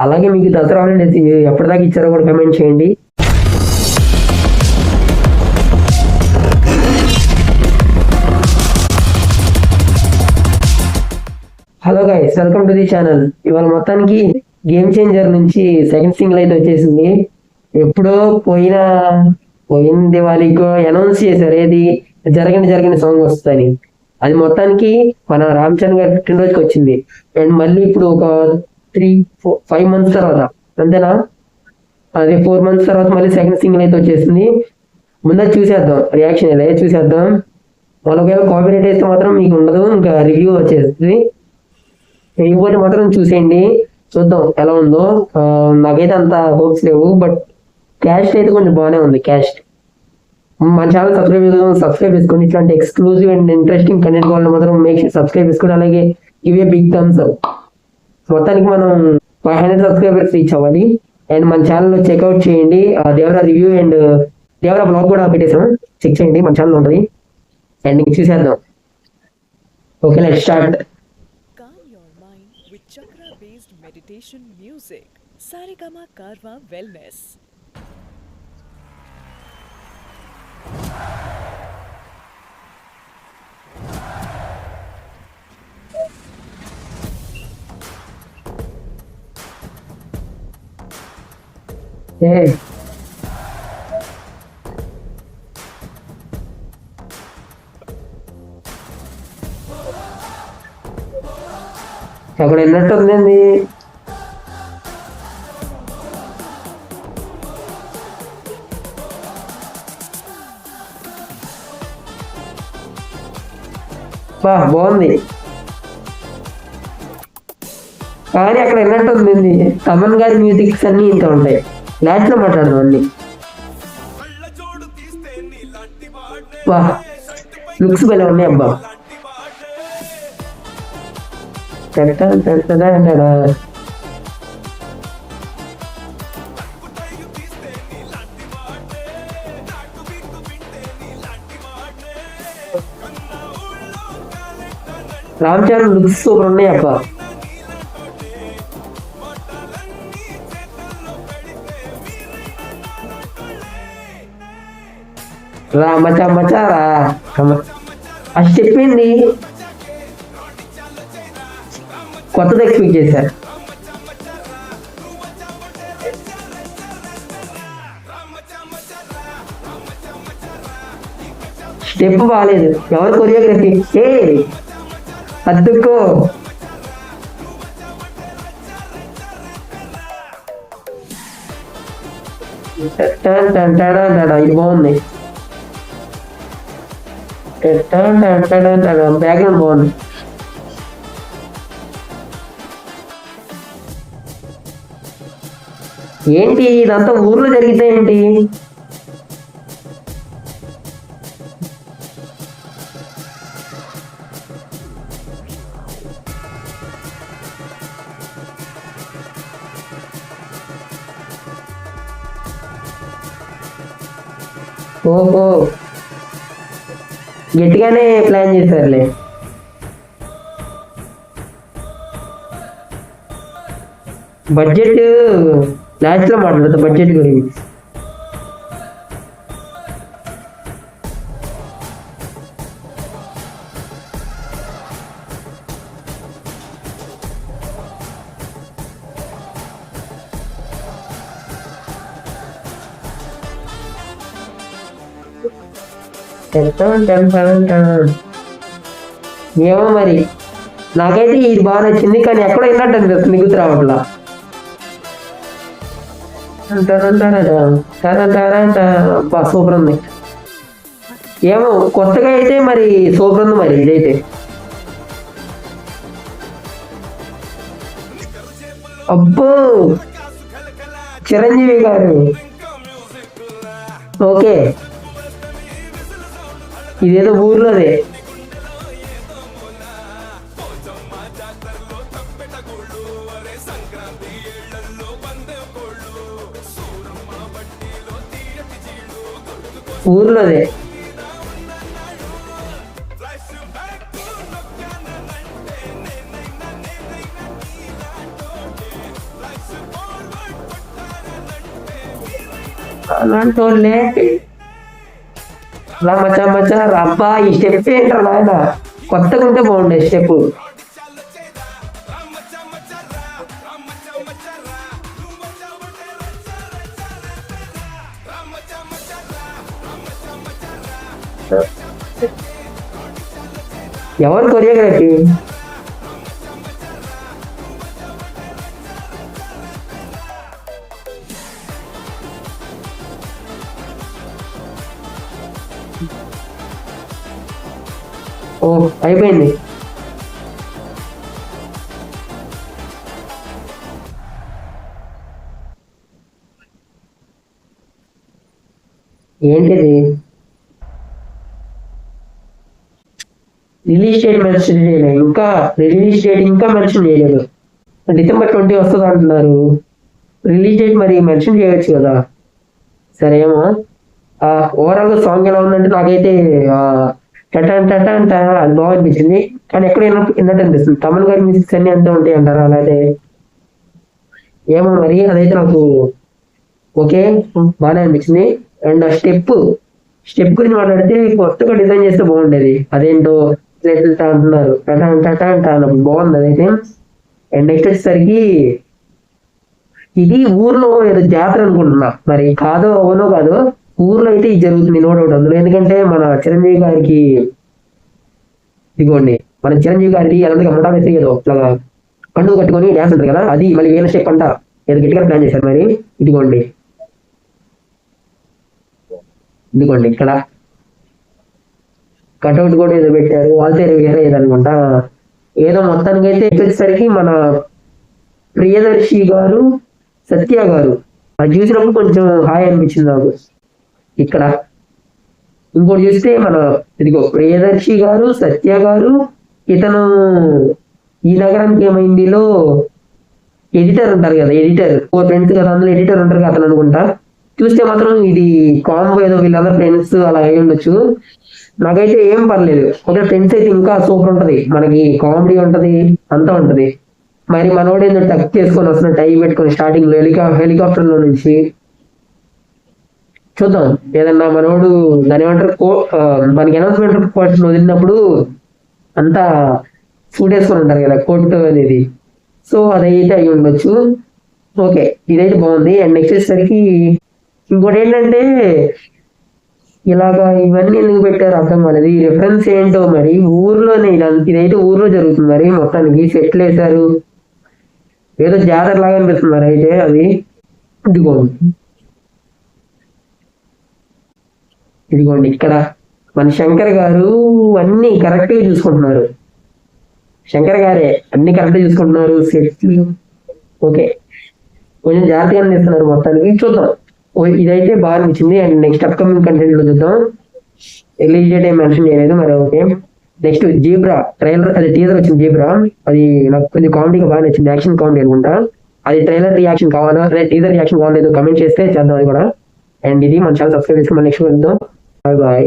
అలాగే మీకు దసరా హాలిడేస్ ఎప్పటిదాకా ఇచ్చారో కూడా కమెంట్ చేయండి. Hello guys, welcome to the channel. ఇవాళ మొత్తానికి గేమ్ చేంజర్ నుంచి సెకండ్ సింగిల్ అయితే వచ్చేసింది. ఎప్పుడో పోయిన దివాళీకి అనౌన్స్ చేశారు ఏది జరగని సాంగ్ వస్తుందని. అది మొత్తానికి మన రామ్ చరణ్ గారి పుట్టినరోజుకి వచ్చింది. అండ్ మళ్ళీ ఇప్పుడు ఒక 3-5 months తర్వాత, అంతేనా, అదే 4 months తర్వాత మళ్ళీ సెకండ్ సింగిల్ అయితే వచ్చేసింది. ముందే చూసేద్దాం, రియాక్షన్ ఎలా చూసేద్దాం. ఒకవేళ కాపీరైట్ అయితే మాత్రం మీకు ఉండదు, ఇంకా రివ్యూ వచ్చేస్తుంది. ఇంకోటి మాత్రం చూసేయండి, చూద్దాం ఎలా ఉందో. నాకైతే అంత హోప్స్ లేవు, బట్ క్యాస్ట్ అయితే కొంచెం బాగానే ఉంది. క్యాస్ట్ మన ఛానల్ సబ్స్క్రైబ్ చేసుకోండి. ఇట్లాంటి ఎక్స్క్లూజివ్ అండ్ ఇంట్రెస్టింగ్ కంటెంట్ కావాలని మాత్రం మేక్ సబ్స్క్రైబ్ చేసుకోండి. అలాగే ఇవే బిగ్ థమ్స్ అప్. మొత్తానికి మనం 500 సబ్స్క్రైబర్స్ రీచ్ అవ్వాలి. అండ్ మన ఛానల్లో చెక్అవుట్ చేయండి. Devara review and Devara blog కూడా పెట్టేసాం, చెక్ చేయండి, మన ఛానల్ ఉంటుంది. అండ్ ఇంక చూసేద్దాం. Okay, let's start. With chakra based meditation music, Saregama Karwa Wellness. Hey. అక్కడ వెళ్ళినట్టు ఉందండి. బాగుంది, కానీ అక్కడ వెళ్ళినట్టు ఉంది. తమన్ గారి మ్యూజిక్స్ అన్ని ఇంత ఉంటాయి. లాస్ట్ లో మాట్లాడదాం అన్ని. లుక్స్ భలే ఉన్నాయి అబ్బా. రామ్ చరణ్ లుక్స్ సూపర్ ఉన్నాయి అబ్బా. రా మచా మచా రా, అది చెప్పింది కొత్తది ఎక్స్పెక్ట్ చేశారు. స్టెప్ బాగాలేదు. ఎవరు కొరియోగ్రఫీ? అద్దుకో. ఇది బాగుంది. బ్యాక్గ్రౌండ్ బాగుంది. ఏంటి ఇదంతా ఊర్లో జరిగితే ఏంటి? ఓహో, గట్టిగానే ప్లాన్ చేశారులే. బడ్జెట్ లాస్ట్ లో మాట్లాడతా, బడ్జెట్ గురించి. ఏమో మరి, నాకైతే ఇది బాగా నచ్చింది, కానీ ఎక్కడ వెళ్ళినట్టు అనిపిస్తుంది, గుర్తు రావట్లా. సూపర్ ఉంది. ఏమో కొత్తగా అయితే మరి సూపర్ ఉంది మరి ఇదైతే. అబ్బో, చిరంజీవి గారు. ఓకే, ఇదేదో ఊర్లోదే. ఊర్లోదే. అలాంటి వాళ్ళే రా మచ్చా మచ్చా అబ్బా ఈ స్టెప్ ఏంటారు నాయన కొత్తగా ఉంటే బాగుండే స్టెప్. ఎవరు కొరియోగ్రఫీ? ఓ అయిపోయింది. ఏంటిది? రిలీజ్ డేట్ మెన్షన్ చేయలేదు ఇంకా. రిలీజ్ డేట్ ఇంకా మెన్షన్ చేయలేదు. December 20 వస్తుంది అంటున్నారు. రిలీజ్ డేట్ మరి మెన్షన్ చేయొచ్చు కదా. సరే ఏమో. ఓవరాల్ గా సాంగ్ ఎలా ఉందంటే నాకైతే టటాన్ టటాన్ టా అది బాగా అనిపించింది. కానీ ఎక్కడ విన్నట్టు అనిపిస్తుంది. తమిళ గారి మ్యూజిక్స్ అన్ని అంతా ఉంటాయి అంటారా? అలాగే ఏమో మరి అదైతే నాకు ఓకే బాగానే అనిపించింది. అండ్ ఆ స్టెప్ గురించి మాట్లాడితే కొత్తగా డిజైన్ చేస్తే బాగుండేది. అదేంటో అంటున్నారు టటాన్ టటాన్ టా అన్నప్పుడు బాగుంది అదైతే. అండ్ నెక్స్ట్ వచ్చేసరికి ఇది ఊర్లో ఏదో జాతర అనుకుంటున్నా, మరి కాదో అవునో కాదో. ఊర్లో అయితే ఇది జరుగుతుంది నో డౌట్ అందులో. ఎందుకంటే మన చిరంజీవి గారికి ఇదిగోండి, మన చిరంజీవి గారికి అలాగే ముఠా వేసి ఏదో ఇట్లాగా కండుగు కట్టుకొని డ్యాన్స్ ఉంటుంది కదా, అది మళ్ళీ వేల స్టెప్ అంట ఏదో గట్టిగా ప్లాన్ చేశారు. మరి ఇదిగోండి ఇక్కడ కట్అవుట్ కూడా ఏదో పెట్టారు. వాళ్ళతో వేరే ఏదనుకుంటా ఏదో. మొత్తానికి అయితే వచ్చేసరికి మన ప్రియదర్శి గారు, సత్య గారు అది చూసినప్పుడు కొంచెం హాయ్ అనిపించింది నాకు. ఇక్కడ ఇంకోటి చూస్తే మన ఇదిగో ప్రియదర్శి గారు, సత్య గారు, ఇతను ఈ నగరానికి ఏమైందిలో ఎడిటర్ ఉంటారు కదా, ఎడిటర్ ఫ్రెండ్స్ కదా, అందులో ఎడిటర్ ఉంటారు కదా అతను అనుకుంటా. చూస్తే మాత్రం ఇది కాంబో ఏదో వీళ్ళందరూ ఫ్రెండ్స్ అలా అయి ఉండొచ్చు. నాకైతే ఏం పర్లేదు. ఒక ఫ్రెండ్స్ అయితే ఇంకా సూపర్ ఉంటది, మనకి కామెడీ ఉంటది అంతా ఉంటది. మరి మనోడు ఏంటో టక్ చేసుకొని వస్తున్న టై పెట్టుకొని స్టార్టింగ్ లో హెలికాప్టర్ లో నుంచి చూద్దాం. ఏదన్నా మనోడు దాని ఏమంటారు మనకి అనౌన్స్మెంట్ పోస్టర్ వదిలినప్పుడు అంతా సూట్ వేసుకొని ఉంటారు కదా కోట్ అనేది. సో అదైతే అయి ఉండొచ్చు. ఓకే ఇదైతే బాగుంది. అండ్ నెక్స్ట్ వచ్చేసరికి ఇంకోటి ఏంటంటే ఇలాగా ఇవన్నీ ఎందుకు పెట్టారు అర్థం కాలేదు. ఈ రిఫరెన్స్ ఏంటో మరి. ఊర్లోనే ఇదైతే ఊర్లో జరుగుతుంది. మరి మొత్తానికి సెటిల్ వేశారు, ఏదో జాతర లాగా అనిపిస్తుంది. మరి అయితే అది ఇదిగోండి ఇక్కడ మన శంకర్ గారు అన్ని కరెక్ట్ గా చూసుకుంటున్నారు. శంకర్ గారే అన్ని కరెక్ట్ గా చూసుకుంటున్నారు. సెట్లు ఓకే కొంచెం జాగ్రత్తగా అనిపిస్తున్నారు మొత్తానికి. చూద్దాం. ఇదైతే బాగా అనిపించింది. అండ్ నెక్స్ట్ అప్కమింగ్ కంటెంట్ లో చూద్దాం. రిలీజ్ డేట్ ఏం మెన్షన్ చేయలేదు మరి. ఓకే నెక్స్ట్ జీబ్రా ట్రైలర్, అది టీజర్ వచ్చింది. జీబ్రా అది నాకు కొంచెం కామెడీగా బాగా నచ్చింది, యాక్షన్ కామెడీ అనుకుంటా. అది ట్రైలర్ రియాక్షన్ కావాలా టీజర్ రియాక్షన్ కావాలేదు కమెంట్ చేస్తే చేద్దాం అది కూడా. అండ్ ఇది మన ఛానల్ సబ్స్క్రైబ్ చేసుకుని నెక్స్ట్ వెళ్దాం. Bye bye.